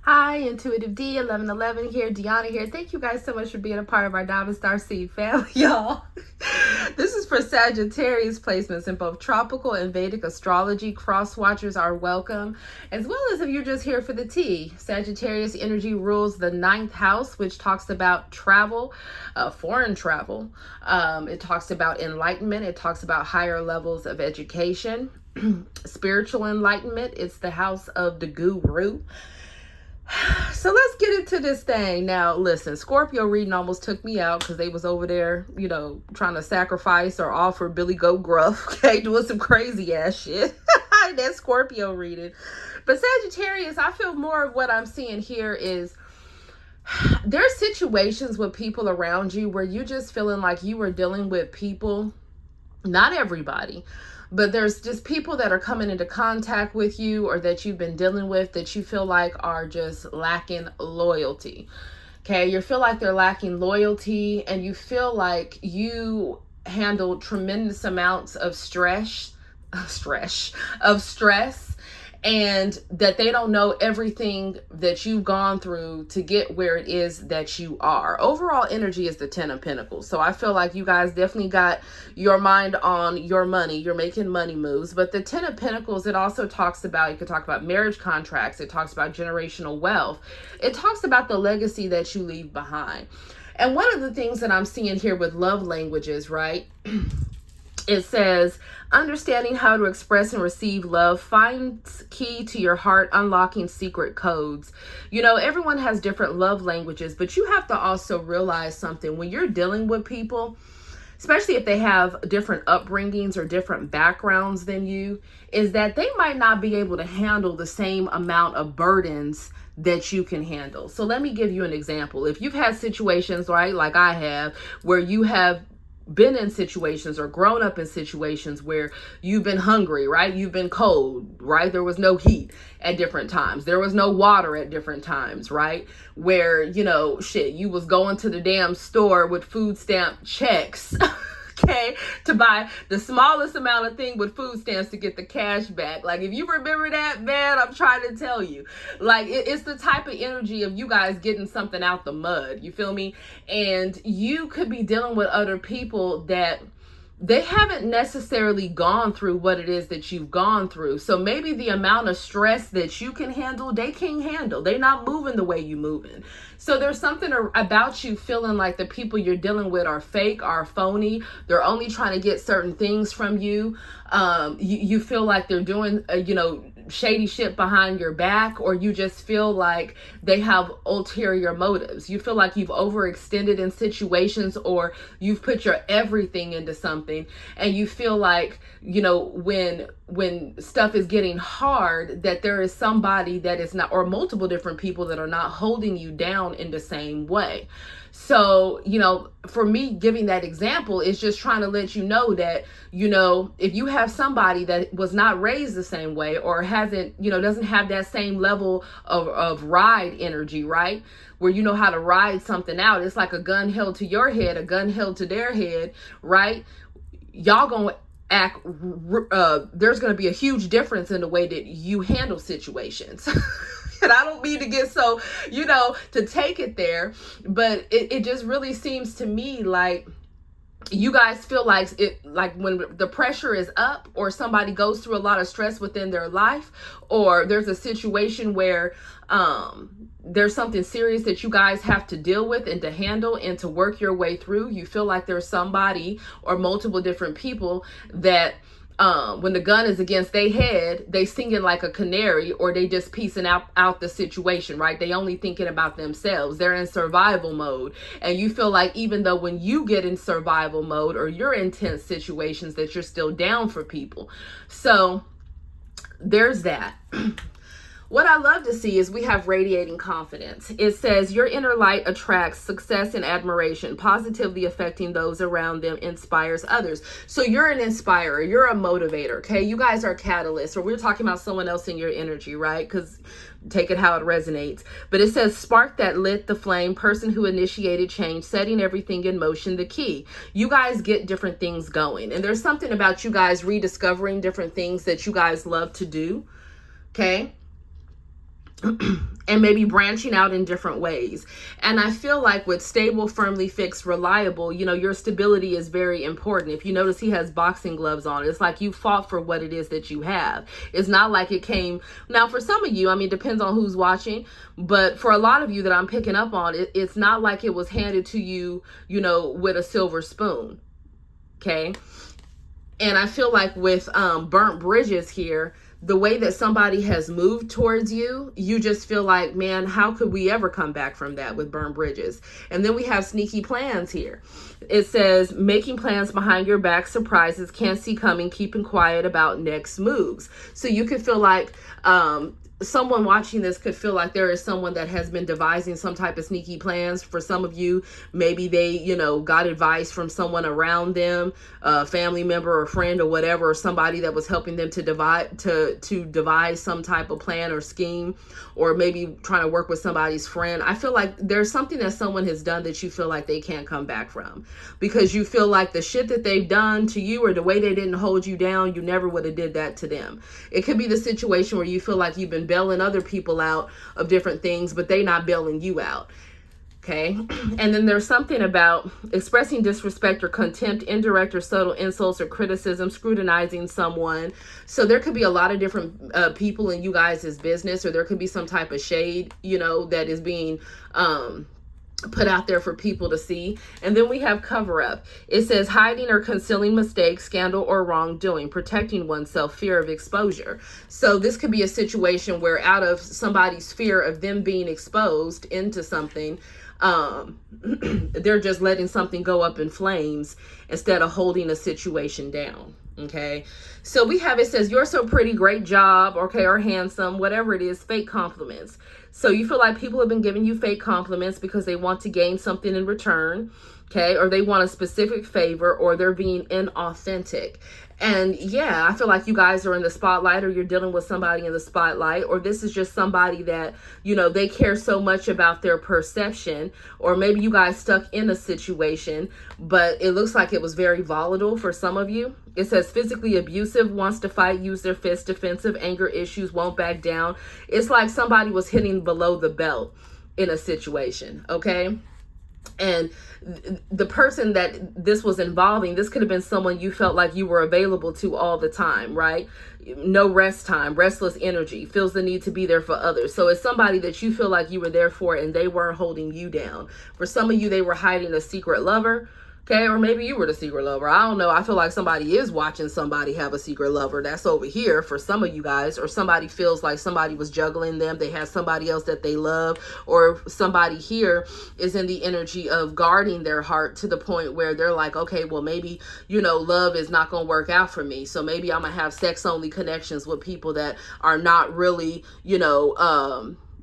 Hi, Intuitive D 1111 here, Deanna here. Thank you guys so much for being a part of our Diamond Star Seed family, y'all. This is for Sagittarius placements in both tropical and Vedic astrology. Cross watchers are welcome, as well as if you're just here for the tea. Sagittarius energy rules the 9th house, which talks about travel, foreign travel. It talks about enlightenment. It talks about higher levels of education, spiritual enlightenment. It's the house of the guru. So let's get into this thing. Now, listen, Scorpio reading almost took me out because they was over there, trying to sacrifice or offer Billy Goat Gruff, okay, doing some crazy ass shit. That Scorpio reading. But Sagittarius, I feel more of what I'm seeing here is there's situations with people around you where you just feeling like you are dealing with people, not everybody, but there's just people that are coming into contact with you or that you've been dealing with that you feel like are just lacking loyalty. Okay, you feel like they're lacking loyalty and you feel like you handle tremendous amounts of stress, and that they don't know everything that you've gone through to get where it is that you are. Overall energy is the 10 of Pentacles. So I feel like you guys definitely got your mind on your money. You're making money moves. But the 10 of Pentacles, it also talks about, you could talk about marriage contracts. It talks about generational wealth. It talks about the legacy that you leave behind. And one of the things that I'm seeing here with love languages, right? It says, understanding how to express and receive love finds key to your heart, unlocking secret codes. Everyone has different love languages, but you have to also realize something. When you're dealing with people, especially if they have different upbringings or different backgrounds than you, is that they might not be able to handle the same amount of burdens that you can handle. So let me give you an example. If you've had situations, right, like I have, where you have been in situations or grown up in situations where you've been hungry, right? You've been cold, right? There was no heat at different times. There was no water at different times, right? Where, you was going to the damn store with food stamp checks, okay, to buy the smallest amount of thing with food stamps to get the cash back. Like, if you remember that, man, I'm trying to tell you, like, it's the type of energy of you guys getting something out the mud, you feel me? And you could be dealing with other people that they haven't necessarily gone through what it is that you've gone through. So maybe the amount of stress that you can handle, they can't handle. They're not moving the way you moving. So there's something about you feeling like the people you're dealing with are fake, are phony. They're only trying to get certain things from you. You feel like they're doing, shady shit behind your back, or you just feel like they have ulterior motives. You feel like you've overextended in situations, or you've put your everything into something, and you feel like, when stuff is getting hard, that there is somebody that is not, or multiple different people that are not holding you down in the same way. So, for me, giving that example is just trying to let you know that, if you have somebody that was not raised the same way, or hasn't, doesn't have that same level of ride energy, right? Where you know how to ride something out. It's like a gun held to your head, a gun held to their head, right? Y'all gonna act, there's gonna be a huge difference in the way that you handle situations. And I don't mean to get so, to take it there, but it just really seems to me like you guys feel like when the pressure is up, or somebody goes through a lot of stress within their life, or there's a situation where there's something serious that you guys have to deal with and to handle and to work your way through, you feel like there's somebody or multiple different people that when the gun is against their head, they singing like a canary, or they just piecing out the situation, right? They only thinking about themselves. They're in survival mode. And you feel like even though when you get in survival mode or you're in tense situations, that you're still down for people. So there's that. What I love to see is we have radiating confidence. It says your inner light attracts success and admiration, positively affecting those around them, inspires others. So you're an inspirer, you're a motivator, okay? You guys are catalysts, or we're talking about someone else in your energy, right? Because take it how it resonates. But it says spark that lit the flame, person who initiated change, setting everything in motion, the key. You guys get different things going. And there's something about you guys rediscovering different things that you guys love to do, okay? and maybe branching out in different ways. And I feel like with stable, firmly fixed, reliable, your stability is very important. If you notice, he has boxing gloves on. It's like you fought for what it is that you have. It's not like it came. Now, for some of you, it depends on who's watching, but for a lot of you that I'm picking up on, it's not like it was handed to you, with a silver spoon. Okay. And I feel like with burnt bridges here, the way that somebody has moved towards you, you just feel like, man, how could we ever come back from that with burnt bridges? And then we have sneaky plans here. It says making plans behind your back, surprises, can't see coming, keeping quiet about next moves. So you could feel like someone watching this could feel like there is someone that has been devising some type of sneaky plans. For some of you, maybe they, got advice from someone around them, a family member or friend or whatever, or somebody that was helping them to devise some type of plan or scheme, or maybe trying to work with somebody's friend. I feel like there's something that someone has done that you feel like they can't come back from, because you feel like the shit that they've done to you or the way they didn't hold you down, you never would have did that to them. It could be the situation where you feel like you've been bailing other people out of different things, but they not bailing you out. Okay. And then there's something about expressing disrespect or contempt, indirect or subtle insults or criticism, scrutinizing someone. So there could be a lot of different people in you guys' business, or there could be some type of shade, that is being put out there for people to see. And then we have cover up. It says hiding or concealing mistakes, scandal, or wrongdoing, protecting oneself, fear of exposure. So this could be a situation where out of somebody's fear of them being exposed into something, they're just letting something go up in flames instead of holding a situation down. Okay. So we have, it says, you're so pretty, great job, okay, or handsome, whatever it is, fake compliments. So you feel like people have been giving you fake compliments because they want to gain something in return, okay, or they want a specific favor, or they're being inauthentic. And yeah, I feel like you guys are in the spotlight, or you're dealing with somebody in the spotlight, or this is just somebody that, they care so much about their perception, or maybe you guys stuck in a situation, but it looks like it was very volatile for some of you. It says physically abusive, wants to fight, use their fists, defensive, anger issues, won't back down. It's like somebody was hitting below the belt in a situation, okay? And the person that this was involving, this could have been someone you felt like you were available to all the time, right? No rest time, restless energy, feels the need to be there for others. So it's somebody that you feel like you were there for and they weren't holding you down. For some of you, they were hiding a secret lover. Okay, or maybe you were the secret lover. I don't know. I feel like somebody is watching somebody have a secret lover that's over here for some of you guys, or somebody feels like somebody was juggling them. They have somebody else that they love, or somebody here is in the energy of guarding their heart to the point where they're like, okay, well, maybe, love is not going to work out for me. So maybe I'm going to have sex only connections with people that are not really,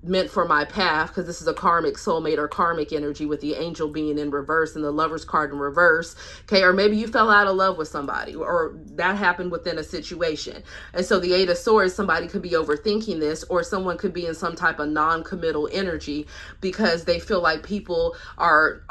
meant for my path, because this is a karmic soulmate or karmic energy with the angel being in reverse and the Lover's card in reverse. Okay, or maybe you fell out of love with somebody, or that happened within a situation. And so the Eight of Swords, somebody could be overthinking this, or someone could be in some type of non-committal energy because they feel like people are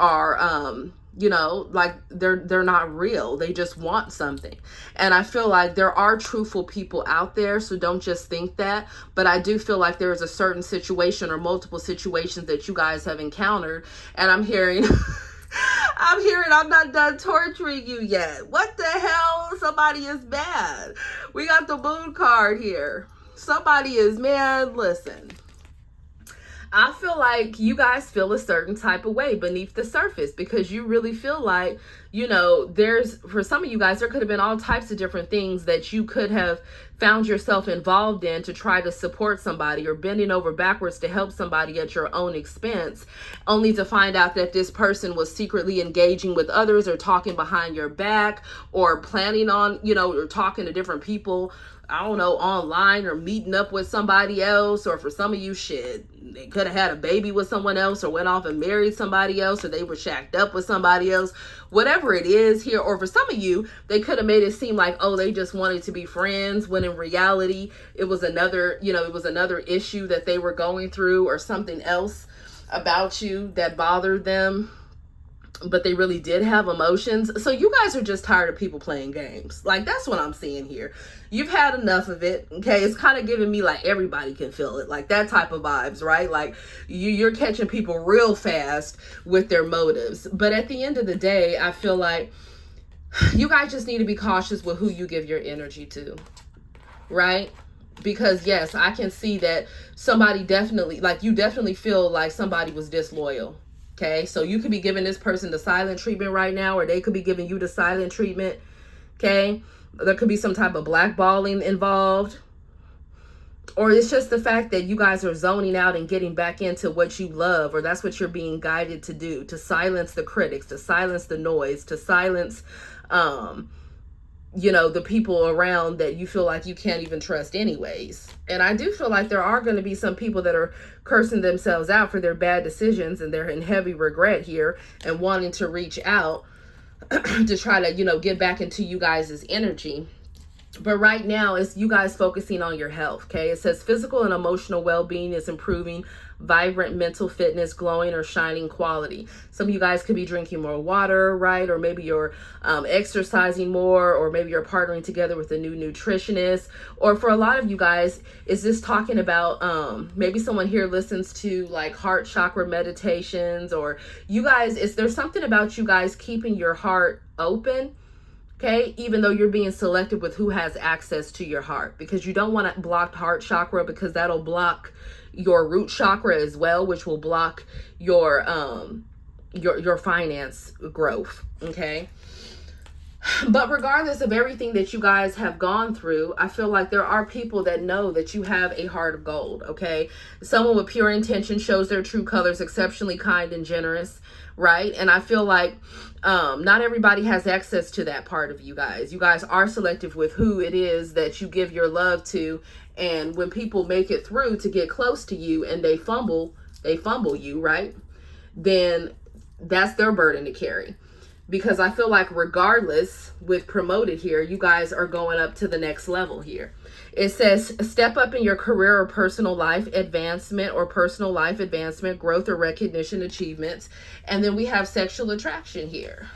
like they're not real. They just want something. And I feel like there are truthful people out there, so don't just think that. But I do feel like there is a certain situation or multiple situations that you guys have encountered, and I'm hearing I'm not done torturing you yet. What the hell? Somebody is bad. We got the Moon card here. Somebody is, man, listen. I feel like you guys feel a certain type of way beneath the surface, because you really feel like, there's, for some of you guys, there could have been all types of different things that you could have found yourself involved in to try to support somebody, or bending over backwards to help somebody at your own expense, only to find out that this person was secretly engaging with others, or talking behind your back, or planning on, or talking to different people, I don't know, online, or meeting up with somebody else. Or for some of you, shit, they could have had a baby with someone else, or went off and married somebody else, or they were shacked up with somebody else, whatever it is here. Or for some of you, they could have made it seem like, oh, they just wanted to be friends, when in reality, it was another, it was another issue that they were going through, or something else about you that bothered them. but they really did have emotions. So you guys are just tired of people playing games. Like, that's what I'm seeing here. You've had enough of it. Okay, it's kind of giving me like everybody can feel it, like that type of vibes, right? Like you're catching people real fast with their motives. But at the end of the day, I feel like you guys just need to be cautious with who you give your energy to, right? Because yes, I can see that somebody definitely, like, you definitely feel like somebody was disloyal. Okay, so you could be giving this person the silent treatment right now, or they could be giving you the silent treatment. Okay, there could be some type of blackballing involved, or it's just the fact that you guys are zoning out and getting back into what you love, or that's what you're being guided to do, to silence the critics, to silence the noise, to silence the people around that you feel like you can't even trust anyways. And I do feel like there are going to be some people that are cursing themselves out for their bad decisions, and they're in heavy regret here and wanting to reach out to try to, get back into you guys' energy. But right now, it's you guys focusing on your health, okay? It says physical and emotional well-being is improving, vibrant mental fitness, glowing or shining quality. Some of you guys could be drinking more water, right? Or maybe you're exercising more, or maybe you're partnering together with a new nutritionist. Or for a lot of you guys, is this talking about maybe someone here listens to like heart chakra meditations, or you guys, there's something about you guys keeping your heart open. Okay, even though you're being selective with who has access to your heart, because you don't want to block heart chakra, because that'll block your root chakra as well, which will block your finance growth. Okay. But regardless of everything that you guys have gone through, I feel like there are people that know that you have a heart of gold, okay? Someone with pure intention, shows their true colors, exceptionally kind and generous, right? And I feel like not everybody has access to that part of you guys. You guys are selective with who it is that you give your love to. And when people make it through to get close to you and they fumble you, right? Then that's their burden to carry. Because I feel like regardless, with promoted here, you guys are going up to the next level here. It says step up in your career or personal life advancement, growth or recognition achievements. And then we have sexual attraction here.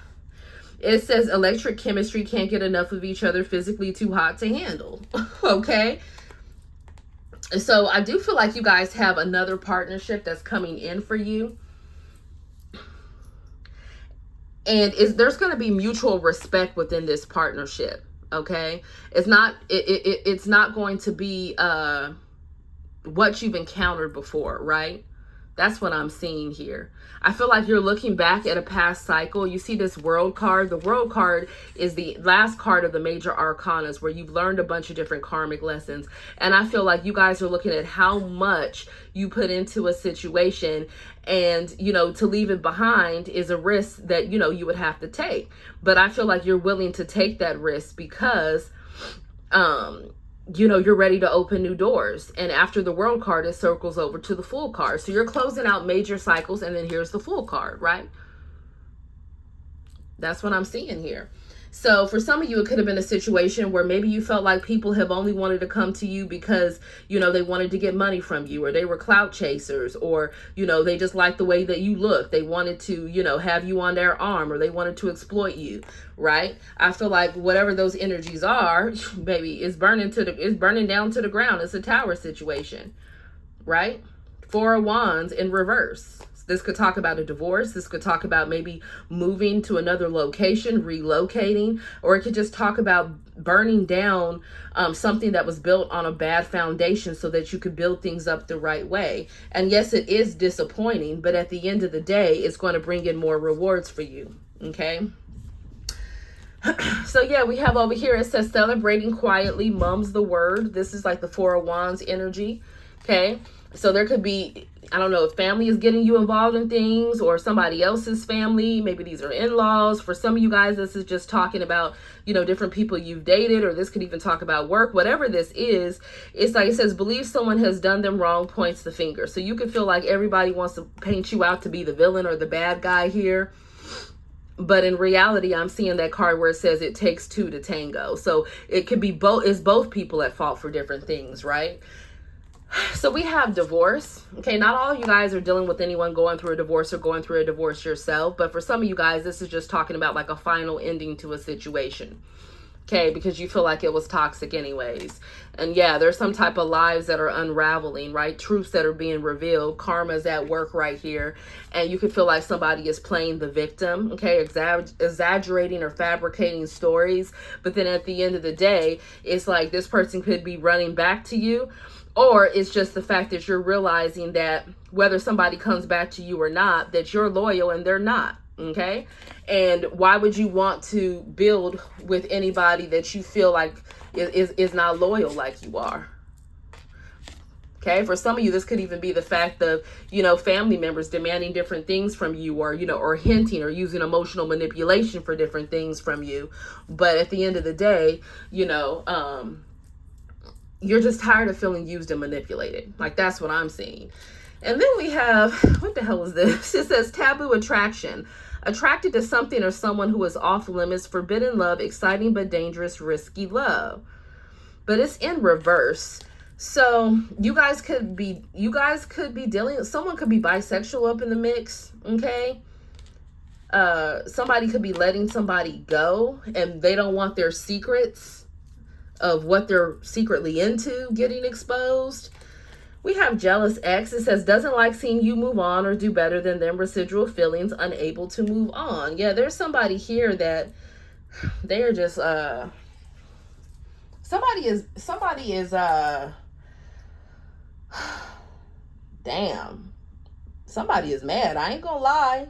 It says electric chemistry, can't get enough of each other, physically too hot to handle. Okay. So I do feel like you guys have another partnership that's coming in for you. And there's going to be mutual respect within this partnership. Okay. It's not going to be what you've encountered before, right? That's what I'm seeing here. I feel like you're looking back at a past cycle. You see this world card. The world card is the last card of the major arcanas, where you've learned a bunch of different karmic lessons. And I feel like you guys are looking at how much you put into a situation, and, to leave it behind is a risk that, you would have to take. But I feel like you're willing to take that risk because, you're ready to open new doors. And after the world card, it circles over to the Fool card. So you're closing out major cycles, and then here's the Fool card, right? That's what I'm seeing here. So for some of you, it could have been a situation where maybe you felt like people have only wanted to come to you because, they wanted to get money from you, or they were clout chasers, or, they just liked the way that you look. They wanted to, have you on their arm, or they wanted to exploit you, right? I feel like whatever those energies are, baby, it's burning down to the ground. It's a tower situation, right? Four of Wands in reverse. This could talk about a divorce. This could talk about maybe moving to another location, relocating, or it could just talk about burning down something that was built on a bad foundation so that you could build things up the right way. And yes, it is disappointing, but at the end of the day, it's going to bring in more rewards for you. Okay. So yeah, we have over here, it says celebrating quietly, mum's the word. This is like the Four of Wands energy. Okay. So there could be, I don't know if family is getting you involved in things, or somebody else's family. Maybe these are in-laws. For some of you guys, this is just talking about, different people you've dated, or this could even talk about work. Whatever this is, it's like it says, believe someone has done them wrong, points the finger. So you could feel like everybody wants to paint you out to be the villain or the bad guy here. But in reality, I'm seeing that card where it says it takes two to tango. So it could be both people at fault for different things, right? So we have divorce. Okay, not all of you guys are dealing with anyone going through a divorce or going through a divorce yourself, but for some of you guys, this is just talking about like a final ending to a situation. Okay, because you feel like it was toxic anyways. And yeah, there's some type of lies that are unraveling, right? Truths that are being revealed. Karma's at work right here. And you could feel like somebody is playing the victim, okay? Exaggerating or fabricating stories. But then at the end of the day, it's like this person could be running back to you. Or it's just the fact that you're realizing that whether somebody comes back to you or not, that you're loyal and they're not. Okay. And why would you want to build with anybody that you feel like is not loyal like you are? Okay. For some of you, this could even be the fact of, family members demanding different things from you, or, or hinting or using emotional manipulation for different things from you. But at the end of the day, you're just tired of feeling used and manipulated. Like, that's what I'm seeing. And then we have, what the hell is this? It says taboo attraction. Attracted to something or someone who is off limits, forbidden love, exciting but dangerous, risky love. But it's in reverse. So you guys could be dealing, someone could be bisexual up in the mix, okay? Somebody could be letting somebody go and they don't want their secrets of what they're secretly into getting exposed. We have jealous ex. It says doesn't like seeing you move on or do better than them, residual feelings, unable to move on. Yeah, there's somebody here that they are just somebody is damn. Somebody is mad. I ain't gonna lie.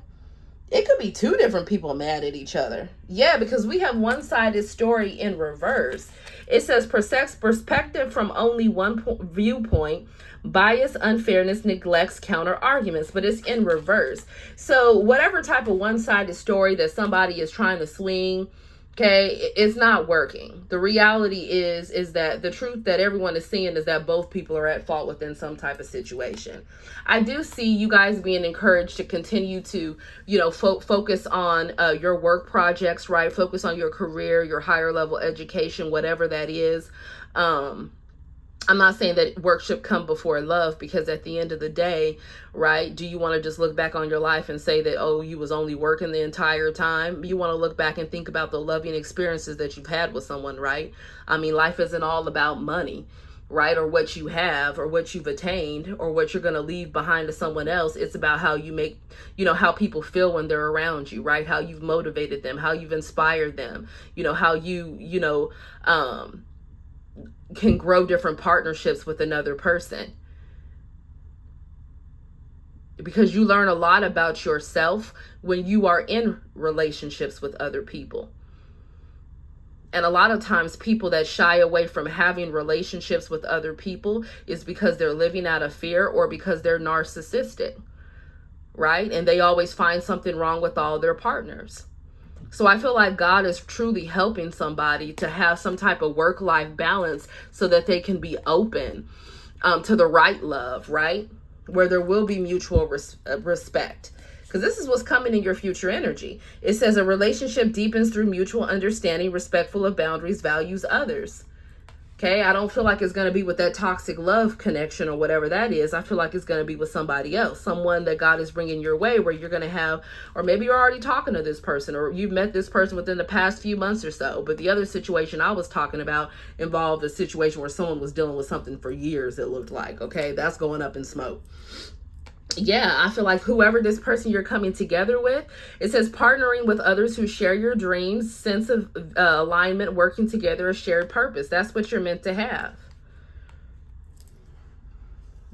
It could be two different people mad at each other. Yeah, because we have one-sided story in reverse. It says perspective from only one viewpoint, bias, unfairness, neglects, counter arguments, but it's in reverse. So whatever type of one-sided story that somebody is trying to swing, okay, it's not working. The reality is that the truth that everyone is seeing is that both people are at fault within some type of situation. I do see you guys being encouraged to continue to, focus on your work projects, right? Focus on your career, your higher level education, whatever that is. I'm not saying that work should come before love, because at the end of the day, right, do you want to just look back on your life and say that, oh, you was only working the entire time? You want to look back and think about the loving experiences that you've had with someone, right? I mean, life isn't all about money, right? Or what you have or what you've attained or what you're going to leave behind to someone else. It's about how you make, how people feel when they're around you, right? How you've motivated them, how you've inspired them, how you, can grow different partnerships with another person, because you learn a lot about yourself when you are in relationships with other people. And a lot of times people that shy away from having relationships with other people is because they're living out of fear or because they're narcissistic, right? And they always find something wrong with all their partners. So I feel like God is truly helping somebody to have some type of work-life balance so that they can be open to the right love, right? Where there will be mutual respect. Because this is what's coming in your future energy. It says a relationship deepens through mutual understanding, respectful of boundaries, values others. Okay, I don't feel like it's going to be with that toxic love connection or whatever that is. I feel like it's going to be with somebody else, someone that God is bringing your way, where you're going to have, or maybe you're already talking to this person, or you've met this person within the past few months or so. But the other situation I was talking about involved a situation where someone was dealing with something for years, it looked like. Okay, that's going up in smoke. Yeah, I feel like whoever this person you're coming together with, it says partnering with others who share your dreams, sense of alignment, working together, a shared purpose. That's what you're meant to have.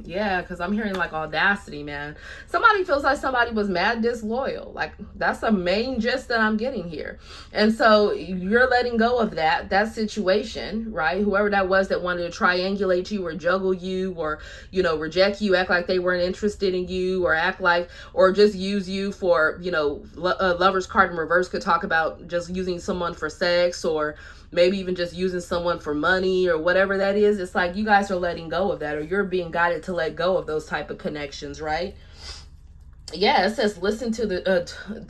Yeah, because I'm hearing like audacity, man. Somebody feels like somebody was mad disloyal. Like, that's the main gist that I'm getting here. And so you're letting go of that situation, right? Whoever that was that wanted to triangulate you or juggle you or, reject you, act like they weren't interested in you, or act like, or just use you for, lover's card in reverse could talk about just using someone for sex, or maybe even just using someone for money or whatever that is. It's like you guys are letting go of that, or you're being guided to let go of those type of connections, right? Yeah, it says listen to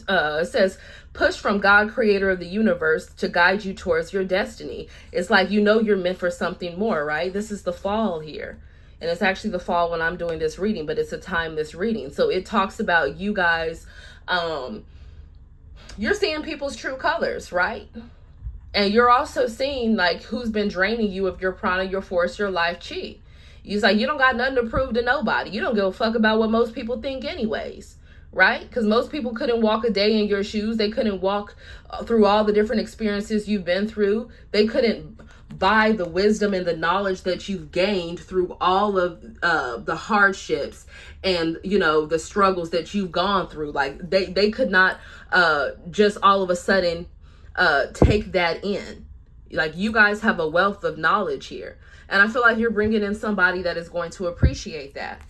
it says push from God, creator of the universe, to guide you towards your destiny. It's like you're meant for something more, right? This is the fall here. And it's actually the fall when I'm doing this reading, but it's a timeless reading. So it talks about you guys, you're seeing people's true colors, right? And you're also seeing like who's been draining you of your prana, your force, your life chi. He's like, you don't got nothing to prove to nobody. You don't give a fuck about what most people think anyways, right? Because most people couldn't walk a day in your shoes. They couldn't walk through all the different experiences you've been through. They couldn't buy the wisdom and the knowledge that you've gained through all of the hardships and, you know, the struggles that you've gone through. Like they could not just all of a sudden take that in. Like, you guys have a wealth of knowledge here. And I feel like you're bringing in somebody that is going to appreciate that.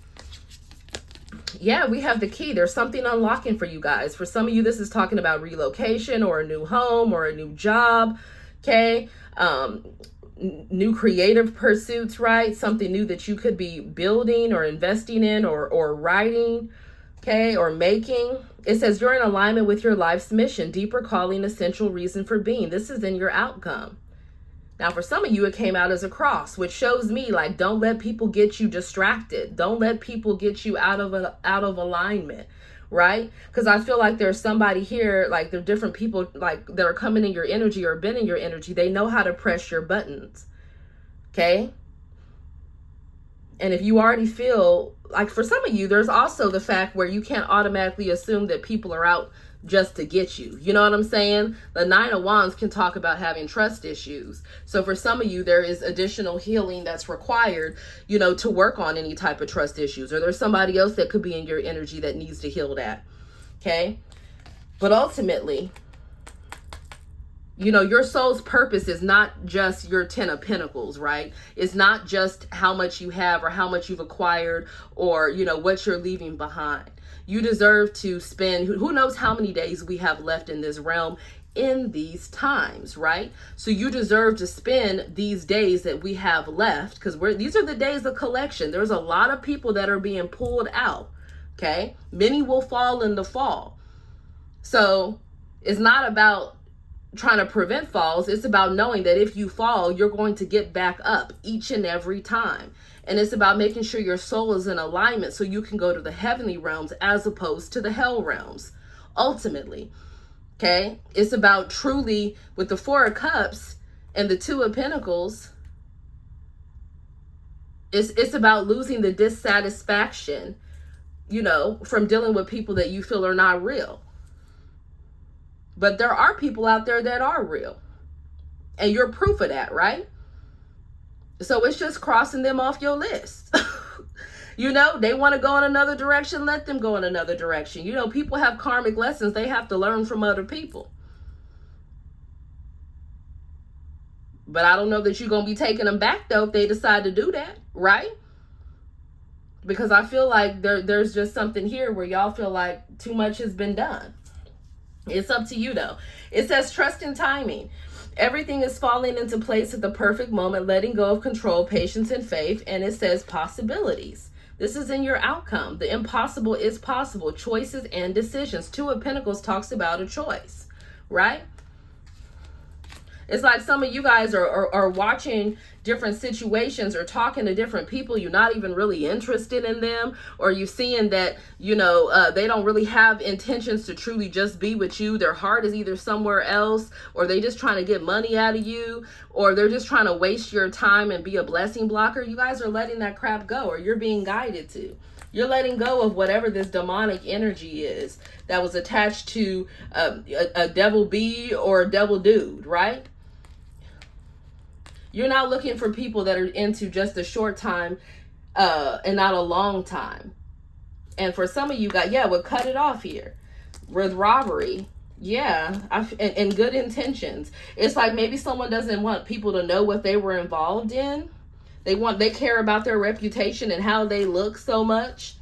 Yeah, we have the key. There's something unlocking for you guys. For some of you, this is talking about relocation or a new home or a new job. Okay. New creative pursuits, right? Something new that you could be building or investing in or writing, okay, or making. It says you're in alignment with your life's mission, deeper calling, essential reason for being. This is in your outcome. Now, for some of you, it came out as a cross, which shows me like, don't let people get you distracted. Don't let people get you out of alignment, right? Because I feel like there's somebody here, like there are different people like that are coming in your energy or been in your energy. They know how to press your buttons, okay? And if you already feel like, for some of you, there's also the fact where you can't automatically assume that people are out just to get you. You know what I'm saying? The Nine of Wands can talk about having trust issues. So for some of you, there is additional healing that's required, you know, to work on any type of trust issues. Or there's somebody else that could be in your energy that needs to heal that. Okay? But ultimately, you know, your soul's purpose is not just your 10 of Pentacles, right? It's not just how much you have or how much you've acquired or, you know, what you're leaving behind. You deserve to spend, who knows how many days we have left in this realm in these times, right? So you deserve to spend these days that we have left, because these are the days of collection. There's a lot of people that are being pulled out, okay? Many will fall in the fall. So it's not about trying to prevent falls. It's about knowing that if you fall, you're going to get back up each and every time. And it's about making sure your soul is in alignment so you can go to the heavenly realms as opposed to the hell realms, ultimately. Okay? It's about truly, with the Four of Cups and the Two of Pentacles, it's about losing the dissatisfaction, you know, from dealing with people that you feel are not real. But there are people out there that are real. And you're proof of that, right? So it's just crossing them off your list. You know, they want to go in another direction, let them go in another direction. You know, people have karmic lessons they have to learn from other people. But I don't know that you're going to be taking them back, though, if they decide to do that, right? Because I feel like there's just something here where y'all feel like too much has been done. It's up to you, though. It says trust in timing. Everything is falling into place at the perfect moment, letting go of control, patience, and faith. And it says possibilities. This is in your outcome. The impossible is possible. Choices and decisions. Two of Pentacles talks about a choice, right? It's like some of you guys are watching different situations or talking to different people. You're not even really interested in them, or you're seeing that, you know, they don't really have intentions to truly just be with you. Their heart is either somewhere else, or they just trying to get money out of you, or they're just trying to waste your time and be a blessing blocker. You guys are letting that crap go, or you're being guided to. You're letting go of whatever this demonic energy is that was attached to a devil bee or a devil dude, right? You're not looking for people that are into just a short time and not a long time. And for some of you guys, yeah, we'll cut it off here with robbery. Yeah, and good intentions. It's like maybe someone doesn't want people to know what they were involved in. They care about their reputation and how they look so much.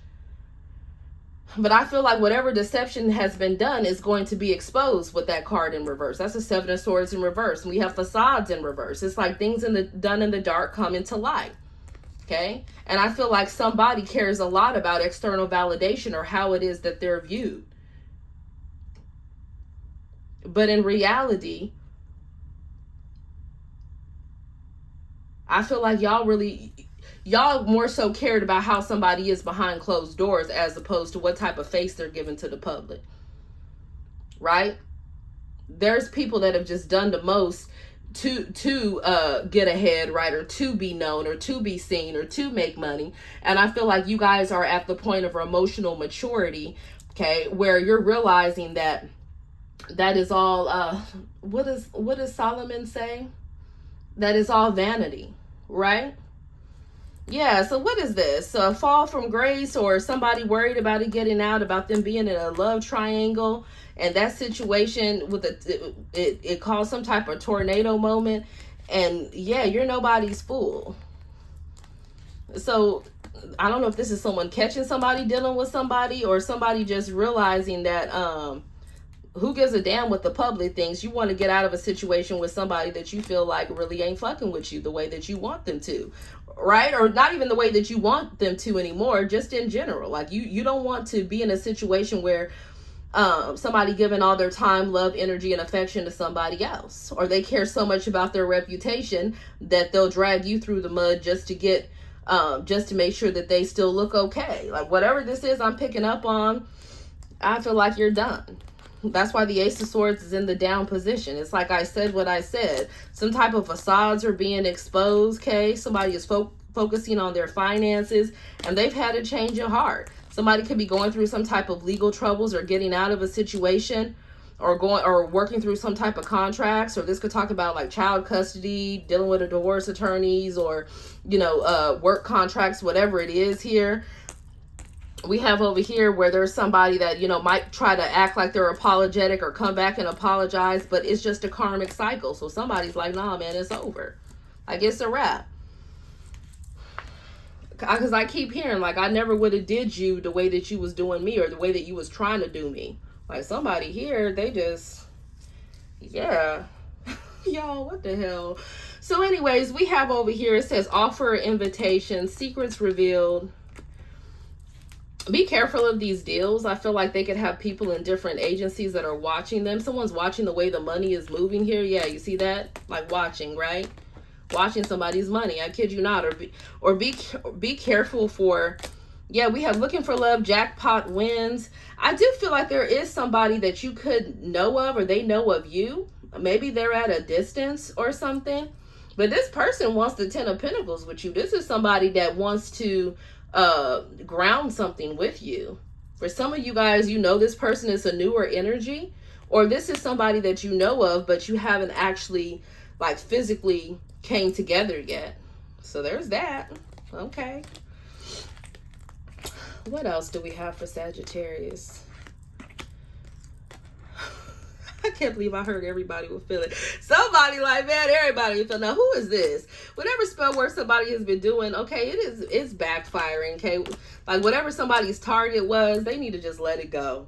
But I feel like whatever deception has been done is going to be exposed with that card in reverse. That's a Seven of Swords in reverse. And we have facades in reverse. It's like things done in the dark come into light. Okay? And I feel like somebody cares a lot about external validation or how it is that they're viewed. But in reality, I feel like y'all really, y'all more so cared about how somebody is behind closed doors as opposed to what type of face they're giving to the public, right? There's people that have just done the most to get ahead, right, or to be known, or to be seen, or to make money. And I feel like you guys are at the point of emotional maturity, okay, where you're realizing that is all what does Solomon say? That is all vanity, right? Yeah, so what is this? A fall from grace, or somebody worried about it getting out, about them being in a love triangle, and that situation with it caused some type of tornado moment, and yeah, you're nobody's fool. So I don't know if this is someone catching somebody dealing with somebody, or somebody just realizing that who gives a damn what the public thinks. You want to get out of a situation with somebody that you feel like really ain't fucking with you the way that you want them to, right? Or not even the way that you want them to anymore, just in general. Like you don't want to be in a situation where somebody giving all their time, love, energy, and affection to somebody else, or they care so much about their reputation that they'll drag you through the mud just to get just to make sure that they still look okay. Like whatever this is I'm picking up on, I feel like you're done. That's why the Ace of Swords is in the down position. It's like I said what I said. Some type of facades are being exposed, okay? Somebody is focusing on their finances, and they've had a change of heart. Somebody could be going through some type of legal troubles, or getting out of a situation, or working through some type of contracts. Or this could talk about like child custody, dealing with a divorce attorneys, or work contracts, whatever it is here. We have over here where there's somebody that, might try to act like they're apologetic or come back and apologize, but it's just a karmic cycle. So somebody's like, nah, man, it's over. Like, it's a wrap. Because I keep hearing, like, I never would have did you the way that you was doing me, or the way that you was trying to do me. Like, somebody here, they just, yeah. Y'all, what the hell? So anyways, we have over here, it says offer invitation, secrets revealed. Be careful of these deals. I feel like they could have people in different agencies that are watching them. Someone's watching the way the money is moving here. Yeah, you see that? Like watching, right? Watching somebody's money. I kid you not. Or be careful for, yeah, we have looking for love, jackpot wins. I do feel like there is somebody that you could know of, or they know of you. Maybe they're at a distance or something. But this person wants the 10 of Pentacles with you. This is somebody that wants to ground something with you. For some of you guys, this person is a newer energy, or this is somebody that you know of, but you haven't actually like physically came together yet. So there's that. Okay. What else do we have for Sagittarius? I can't believe I heard everybody will feel it. Somebody like, man, everybody will feel. Now, who is this? Whatever spell work somebody has been doing, okay, it's backfiring, okay? Like, whatever somebody's target was, they need to just let it go.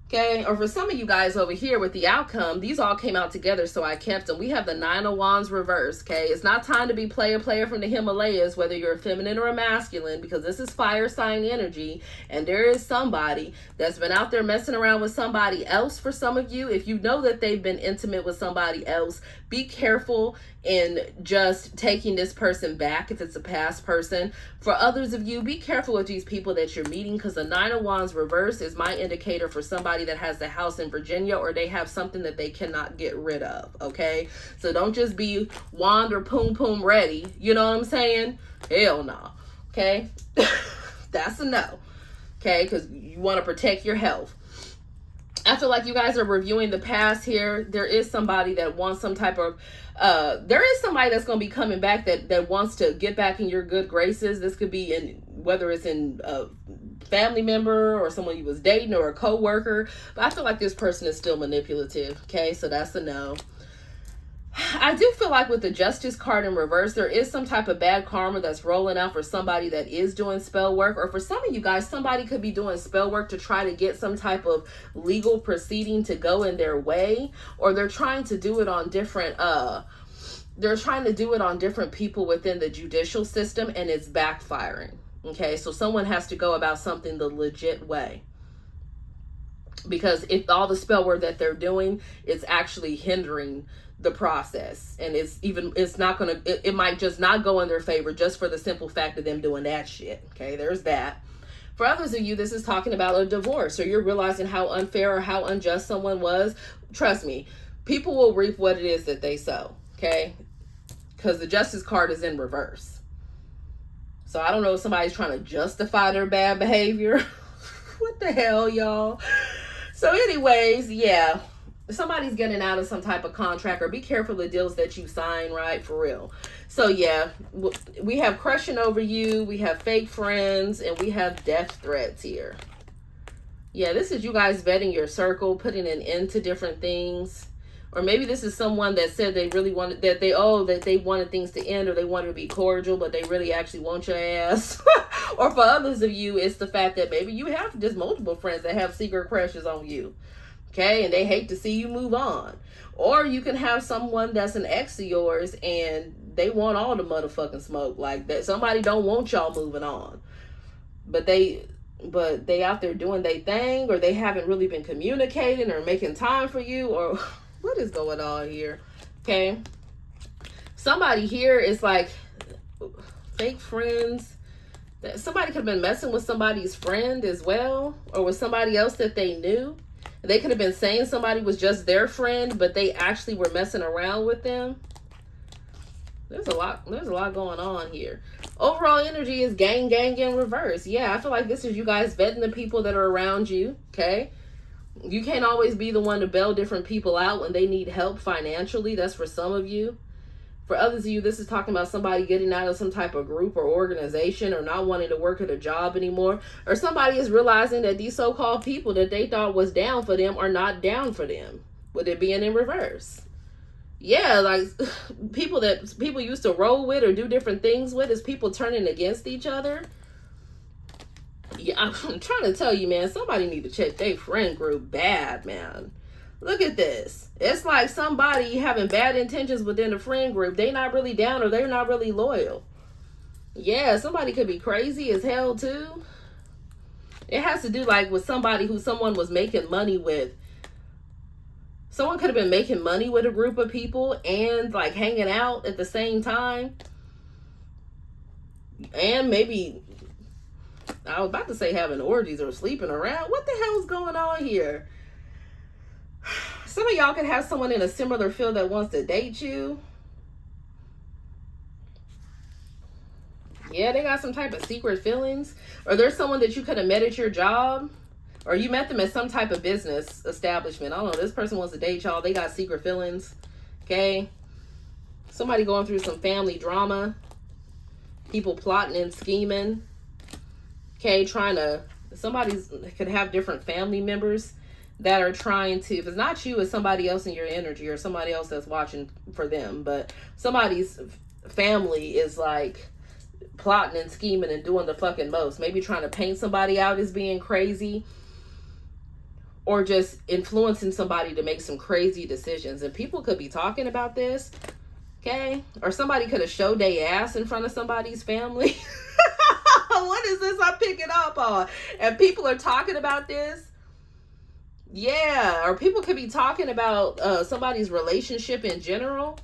Okay, or for some of you guys over here with the outcome, these all came out together, so I kept them. We have the 9 of Wands reversed, okay? It's not time to be player from the Himalayas, whether you're a feminine or a masculine, because this is fire sign energy, and there is somebody that's been out there messing around with somebody else. For some of you, if you know that they've been intimate with somebody else, be careful in just taking this person back if it's a past person. For others of you, be careful with these people that you're meeting, because the 9 of Wands reverse is my indicator for somebody that has the house in Virginia, or they have something that they cannot get rid of, okay? So don't just be wand or poom ready, you know what I'm saying? Hell no, okay? That's a no, okay? Because you want to protect your health. I feel like you guys are reviewing the past here. There is somebody that wants some type of, there is somebody that's going to be coming back that wants to get back in your good graces. This could be in, whether it's in a family member or someone you was dating or a co-worker. But I feel like this person is still manipulative. Okay, so that's a no. I do feel like with the Justice card in reverse, there is some type of bad karma that's rolling out for somebody that is doing spell work. Or for some of you guys, somebody could be doing spell work to try to get some type of legal proceeding to go in their way. Or they're trying to do it on different, people within the judicial system, and it's backfiring. Okay, so someone has to go about something the legit way. Because if all the spell work that they're doing, it's actually hindering the process, and it's not gonna, it might just not go in their favor just for the simple fact of them doing that shit. Okay, there's that. For others of you, this is talking about a divorce, or you're realizing how unfair or how unjust someone was. Trust me, people will reap what it is that they sow. Okay, because the justice card is in reverse. So I don't know if somebody's trying to justify their bad behavior. What the hell, y'all? So anyways, yeah, somebody's getting out of some type of contract, or be careful the deals that you sign, right? For real. So yeah, we have crushing over you, we have fake friends, and we have death threats here. Yeah, this is you guys vetting your circle, putting an end to different things. Or maybe this is someone that said they really wanted, that they wanted things to end, or they wanted to be cordial, but they really actually want your ass. Or for others of you, it's the fact that maybe you have just multiple friends that have secret crushes on you. Okay, and they hate to see you move on. Or you can have someone that's an ex of yours and they want all the motherfucking smoke. Like that, somebody don't want y'all moving on, but they out there doing their thing, or they haven't really been communicating or making time for you, or what is going on here? Okay, somebody here is like fake friends. Somebody could have been messing with somebody's friend as well, or with somebody else that they knew. They could have been saying somebody was just their friend, but they actually were messing around with them. There's a lot going on here. Overall energy is gang in reverse. Yeah, I feel like this is you guys vetting the people that are around you, okay? You can't always be the one to bail different people out when they need help financially. That's for some of you. For others of you, this is talking about somebody getting out of some type of group or organization, or not wanting to work at a job anymore. Or somebody is realizing that these so-called people that they thought was down for them are not down for them. With it being in reverse. Yeah, like people that people used to roll with or do different things with, is people turning against each other. Yeah, I'm trying to tell you, man, somebody need to check their friend group bad, man. Look at this. It's like somebody having bad intentions within the friend group. They not really down, or they're not really loyal. Yeah, somebody could be crazy as hell too. It has to do like with somebody who someone was making money with. Someone could have been making money with a group of people and like hanging out at the same time. And maybe, I was about to say having orgies or sleeping around. What the hell is going on here? Some of y'all could have someone in a similar field that wants to date you. Yeah, they got some type of secret feelings. Or there's someone that you could have met at your job. Or you met them at some type of business establishment. I don't know. This person wants to date y'all. They got secret feelings. Okay. Somebody going through some family drama. People plotting and scheming. Okay. Somebody could have different family members that are trying to, if it's not you, it's somebody else in your energy, or somebody else that's watching for them. But somebody's family is like plotting and scheming and doing the fucking most. Maybe trying to paint somebody out as being crazy, or just influencing somebody to make some crazy decisions. And people could be talking about this, okay? Or somebody could have showed their ass in front of somebody's family. What is this I'm picking up on? And people are talking about this. Yeah, or people could be talking about somebody's relationship in general,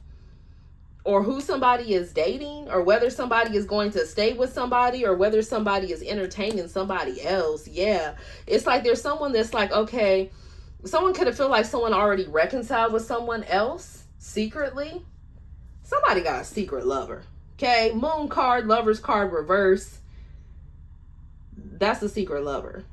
or who somebody is dating, or whether somebody is going to stay with somebody, or whether somebody is entertaining somebody else. Yeah, it's like there's someone that's like, okay, someone could have felt like someone already reconciled with someone else secretly. Somebody got a secret lover. Okay, moon card, lover's card reverse. That's the secret lover.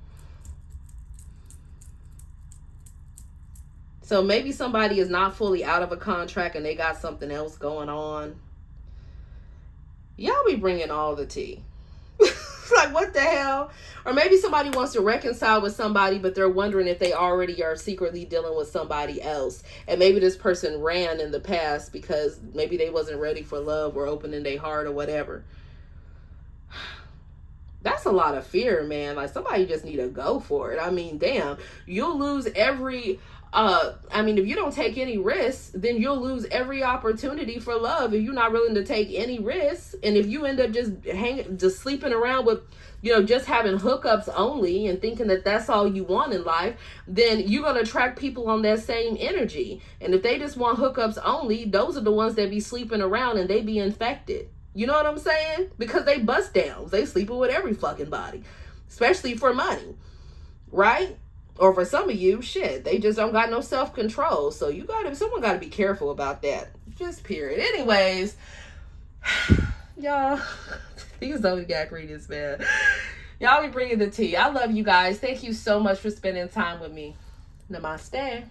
So maybe somebody is not fully out of a contract and they got something else going on. Y'all be bringing all the tea. Like, what the hell? Or maybe somebody wants to reconcile with somebody, but they're wondering if they already are secretly dealing with somebody else. And maybe this person ran in the past because maybe they wasn't ready for love or opening their heart or whatever. That's a lot of fear, man. Like, somebody just need to go for it. I mean, damn, you'll lose every I mean, if you don't take any risks, then you'll lose every opportunity for love if you're not willing to take any risks. And if you end up just sleeping around with, you know, just having hookups only and thinking that that's all you want in life, then you're going to attract people on that same energy. And if they just want hookups only, those are the ones that be sleeping around and they be infected. You know what I'm saying? Because they bust downs. They sleeping with every fucking body, especially for money, right? Or for some of you, shit, they just don't got no self-control. So someone gotta be careful about that. Just period. Anyways, y'all, these zodiac readings, man. Y'all be bringing the tea. I love you guys. Thank you so much for spending time with me. Namaste.